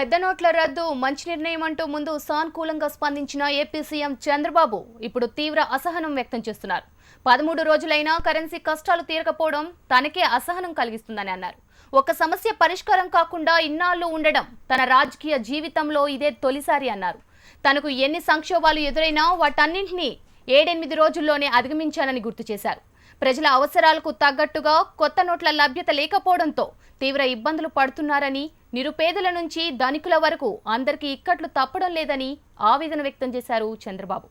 పెద్ద నోట్ల రద్దు మంచి నిర్ణయం అంటూ ముందు సానుకూలంగా స్పందించిన ఏపీ సీఎం చంద్రబాబు ఇప్పుడు తీవ్ర అసహనం వ్యక్తం చేస్తున్నారు. 13 రోజులైనా కరెన్సీ కష్టాలు తీరకపోవడం తనకే అసహనం కలిగిస్తుందని అన్నారు. ఒక సమస్య పరిష్కారం కాకుండా ఇన్నాళ్లు ఉండడం తన రాజకీయ జీవితంలో ఇదే తొలిసారి అన్నారు. తనకు ఎన్ని సంక్షోభాలు ఎదురైనా వాటన్నింటినీ 7-8 రోజుల్లోనే అధిగమించానని గుర్తు చేశారు. ప్రజల అవసరాలకు తగ్గట్టుగా కొత్త నోట్ల లభ్యత లేకపోవడంతో తీవ్ర ఇబ్బందులు పడుతున్నారని, నిరుపేదల నుంచి ధనికుల వరకు అందరికీ ఇక్కట్లు తప్పడం లేదని ఆవేదన వ్యక్తం చేశారు చంద్రబాబు.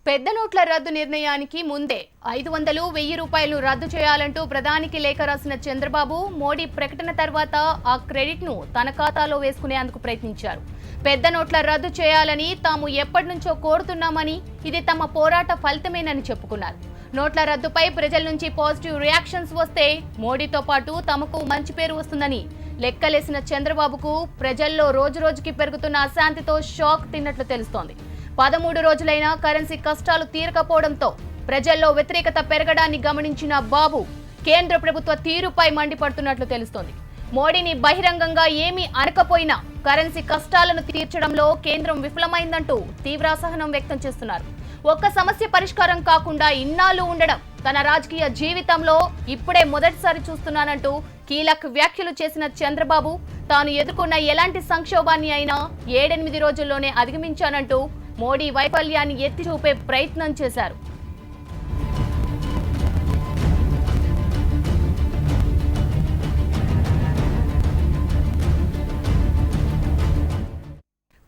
పెద్ద నోట్ల రద్దు నిర్ణయానికి ముందే 500, 1000 రూపాయలు రద్దు చేయాలంటూ ప్రధానికి లేఖ రాసిన చంద్రబాబు మోడీ ప్రకటన తర్వాత ఆ క్రెడిట్ ను తన ఖాతాలో వేసుకునేందుకు ప్రయత్నించారు. పెద్ద నోట్ల రద్దు చేయాలని తాము ఎప్పటి నుంచో కోరుతున్నామని, ఇది తమ పోరాట ఫలితమేనని చెప్పుకున్నారు. నోట్ల రద్దుపై ప్రజల నుంచి పాజిటివ్ రియాక్షన్స్ వస్తే మోడీతో పాటు తమకు మంచి పేరు వస్తుందని లెక్కలేసిన చంద్రబాబుకు ప్రజల్లో రోజురోజుకి పెరుగుతున్న అశాంతితో షాక్ తిన్నట్లు తెలుస్తోంది. 13 రోజులైనా కరెన్సీ కష్టాలు తీరకపోవడంతో ప్రజల్లో వ్యతిరేకత పెరగడాన్ని గమనించిన బాబు కేంద్ర ప్రభుత్వ తీరుపై మండిపడుతున్నట్లు తెలుస్తోంది. మోడీని బహిరంగంగా ఏమీ అనకపోయినా కరెన్సీ కష్టాలను తీర్చడంలో కేంద్రం విఫలమైందంటూ తీవ్ర అసహనం వ్యక్తం చేస్తున్నారు. ఒక్క సమస్య పరిష్కారం కాకుండా ఇన్నాళ్లు ఉండడం తన రాజకీయ జీవితంలో ఇప్పుడే మొదటిసారి చూస్తున్నానంటూ కీలక వ్యాఖ్యలు చేసిన చంద్రబాబు తాను ఎదుర్కొన్న ఎలాంటి సంక్షోభాన్ని అయినా 7-8 రోజుల్లోనే అధిగమించానంటూ మోడీ వైఫల్యాన్ని ఎత్తి చూపే ప్రయత్నం చేశారు.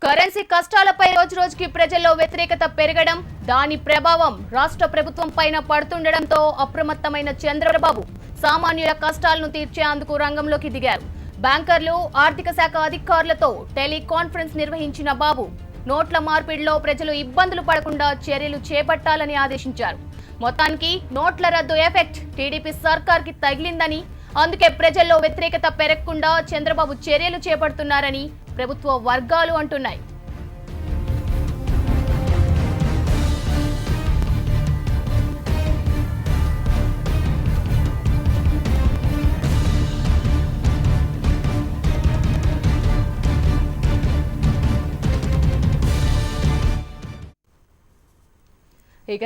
కరెన్సీ కష్టాలపై రోజురోజుకి ప్రజల్లో వ్యతిరేకత పెరగడం, దాని ప్రభావం రాష్ట్ర ప్రభుత్వం పైన పడుతుండటంతో అప్రమత్తమైన చంద్రబాబు సామాన్యుల కష్టాలను తీర్చేందుకు రంగంలోకి దిగారు. బ్యాంకర్లు, ఆర్థిక శాఖ అధికారులతో టెలికాన్ఫరెన్స్ నిర్వహించిన బాబు నోట్ల మార్పిడిలో ప్రజలు ఇబ్బందులు పడకుండా చర్యలు చేపట్టాలని ఆదేశించారు. మొత్తానికి నోట్ల రద్దు ఎఫెక్ట్ టీడీపీ సర్కార్కి తగిలిందని, అందుకే ప్రజల్లో వ్యతిరేకత పెరగకుండా చంద్రబాబు చర్యలు చేపడుతున్నారని ప్రభుత్వ వర్గాలు అంటున్నాయి.